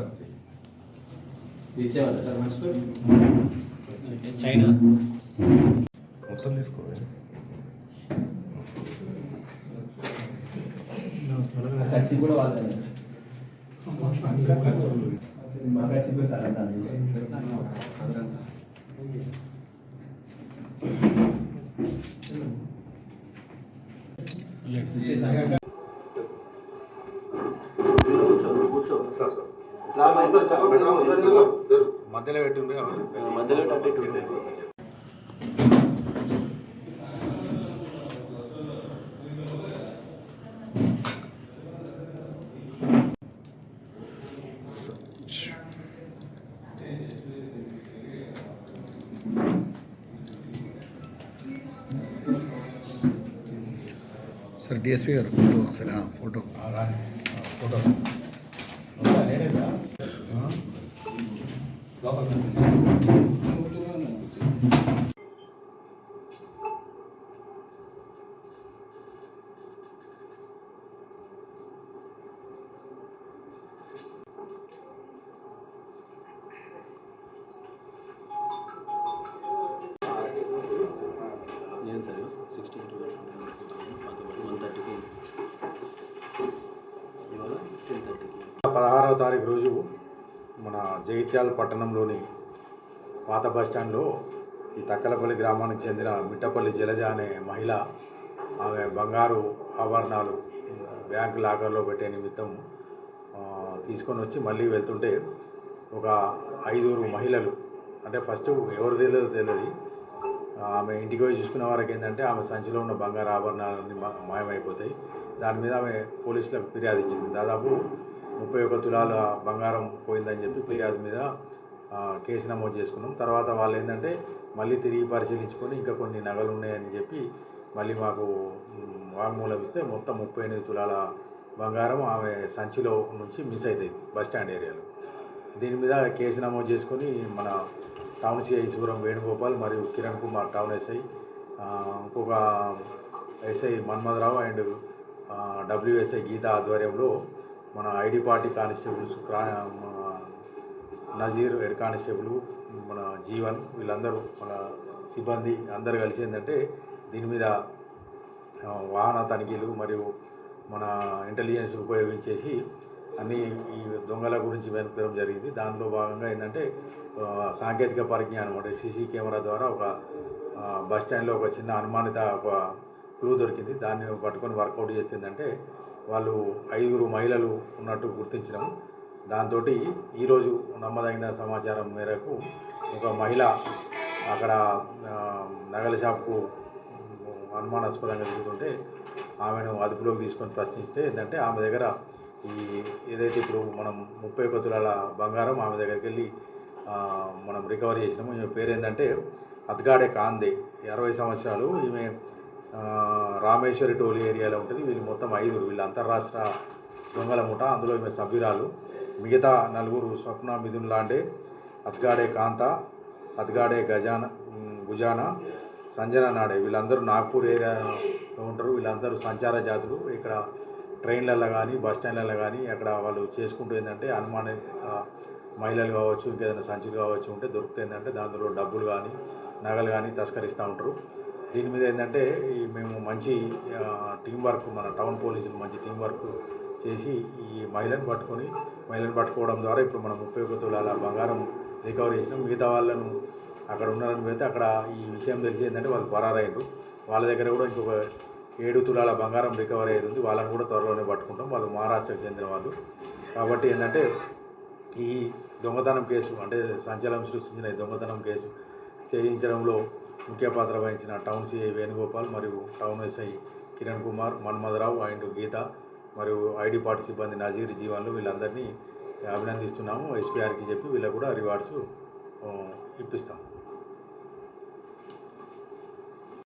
పడతాయి. ఇచ్చేవాళ్ళ సార్ మర్చిపోయి చైనా మొత్తం తీసుకోవాలి. ఖర్చు కూడా వాళ్ళని మా ఖర్చు కూడా సార్ అంతా మధ్యలో పెట్టి మధ్యలో పెట్టి సార్ డిఎస్పీ గారు ఫోటో ఒకసారి ఫోటో ఫోటో ఏం సార్ 130కి ఇవాళ 10:30కి 16వ తారీఖు రోజు మన జగిత్యాల పట్టణంలోని పాత బస్టాండ్లో ఈ తక్కలపల్లి గ్రామానికి చెందిన మిట్టపల్లి జలజ అనే మహిళ ఆమె బంగారు ఆభరణాలు బ్యాంక్ లాకర్లో పెట్టే నిమిత్తం తీసుకొని వచ్చి మళ్ళీ వెళ్తుంటే ఒక 5 మహిళలు, అంటే ఫస్ట్ ఎవరు తెలియదు ఆమె ఇంటికి పోయి చూసుకున్న వారికి ఏంటంటే ఆమె సంచిలో ఉన్న బంగారు ఆభరణాలన్నీ మాయమైపోతాయి. దాని మీద ఆమె పోలీసులకు ఫిర్యాదు ఇచ్చింది. దాదాపు 31 తులాల బంగారం పోయిందని చెప్పి ఫిర్యాదు మీద కేసు నమోదు చేసుకున్నాం. తర్వాత వాళ్ళు ఏంటంటే మళ్ళీ తిరిగి పరిశీలించుకొని ఇంకా కొన్ని నగలు ఉన్నాయని చెప్పి మళ్ళీ మాకు వాంగ్మూలం ఇస్తే మొత్తం 38 తులాల బంగారం ఆమె సంచిలో నుంచి మిస్ అవుతుంది బస్టాండ్ ఏరియాలో. దీని మీద కేసు నమోదు చేసుకొని మన టౌన్ సిఐ సూరం వేణుగోపాల్ మరియు కిరణ్ కుమార్ టౌన్ ఎస్ఐ, ఇంకొక SI Manmadharao and WSI Geetha ఆధ్వర్యంలో మన ID party constables Nazeer head constable, మన జీవన్, వీళ్ళందరూ మన సిబ్బంది అందరు కలిసి ఏంటంటే దీని మీద వాహన తనిఖీలు మరియు మన ఇంటెలిజెన్స్ ఉపయోగించేసి అన్నీ ఈ దొంగల గురించి వెనుకడం జరిగింది. దానిలో భాగంగా ఏంటంటే సాంకేతిక పరిజ్ఞానం అంటే సీసీ కెమెరా ద్వారా ఒక బస్టాండ్లో ఒక చిన్న అనుమానిత ఒక క్లూ దొరికింది. దాన్ని పట్టుకొని వర్కౌట్ చేస్తుందంటే వాళ్ళు 5 మహిళలు ఉన్నట్టు గుర్తించడం. దాంతో ఈరోజు నమ్మదగిన సమాచారం మేరకు ఒక మహిళ అక్కడ నగల షాప్కు అనుమానాస్పదంగా దిగుతుంటే ఆమెను అదుపులోకి తీసుకొని ప్రశ్నిస్తే ఏంటంటే ఆమె దగ్గర ఈ ఏదైతే ఇప్పుడు మనం 31 తులాల బంగారం ఆమె దగ్గరికి వెళ్ళి మనం రికవరీ చేసినాము. ఈమె పేరు ఏంటంటే అద్గాడే కాందే, 60 సంవత్సరాలు. ఈమె రామేశ్వరి టోలీ ఏరియాలో ఉంటుంది. వీళ్ళు మొత్తం 5, వీళ్ళు అంతర్రాష్ట్ర దొంగల ముఠ. అందులో ఈమె సభ్యురాలు. మిగతా 4 స్వప్న మిథున్ లాండే, అద్గాడే కాంత, అద్గాడే గుజానా, సంజన నాడే, వీళ్ళందరూ నాగ్పూర్ ఏరియాలో ఉంటారు. వీళ్ళందరూ సంచార జాతులు. ఇక్కడ ట్రైన్లలో కానీ బస్టాండ్లలో కానీ అక్కడ వాళ్ళు చేసుకుంటూ ఏంటంటే మహిళలు కావచ్చు, ఇంకేదైనా సంచులు కావచ్చు ఉంటే దొరుకుతుందంటే దాంట్లో డబ్బులు కానీ నగలు కానీ తస్కరిస్తూ ఉంటారు. దీని మీద ఏంటంటే మేము మంచి టీం వర్క్, మన టౌన్ పోలీసులు మంచి టీం వర్క్ చేసి ఈ మహిళను పట్టుకోవడం ద్వారా ఇప్పుడు మనం 31 తులాల బంగారం రికవరీ చేసినాం. మిగతా వాళ్ళను అక్కడ ఉన్నారని పెడితే అక్కడ ఈ విషయం తెలిసి ఏంటంటే వాళ్ళు పరారైనరు. వాళ్ళ దగ్గర కూడా ఇంకొక 7 తులాల బంగారం రికవరీ అయ్యింది ఉంది. వాళ్ళని కూడా త్వరలోనే పట్టుకుంటాం. వాళ్ళు మహారాష్ట్రకు చెందిన వాళ్ళు. కాబట్టి ఏంటంటే ఈ దొంగతనం కేసు అంటే సంచలనం సృష్టించిన ఈ దొంగతనం కేసు చేయించడంలో ముఖ్య పాత్ర వహించిన టౌన్ సిఐ వేణుగోపాల్ మరియు town SI Kiran Kumar, Manmadharao and Geetha మరియు ఐడి పార్టీ సిబ్బంది నజీర్, జీవన్లు వీళ్ళందరినీ అభినందిస్తున్నాము. ఎస్పీఆర్కి చెప్పి వీళ్ళకు కూడా రివార్డ్స్ ఇప్పిస్తాం.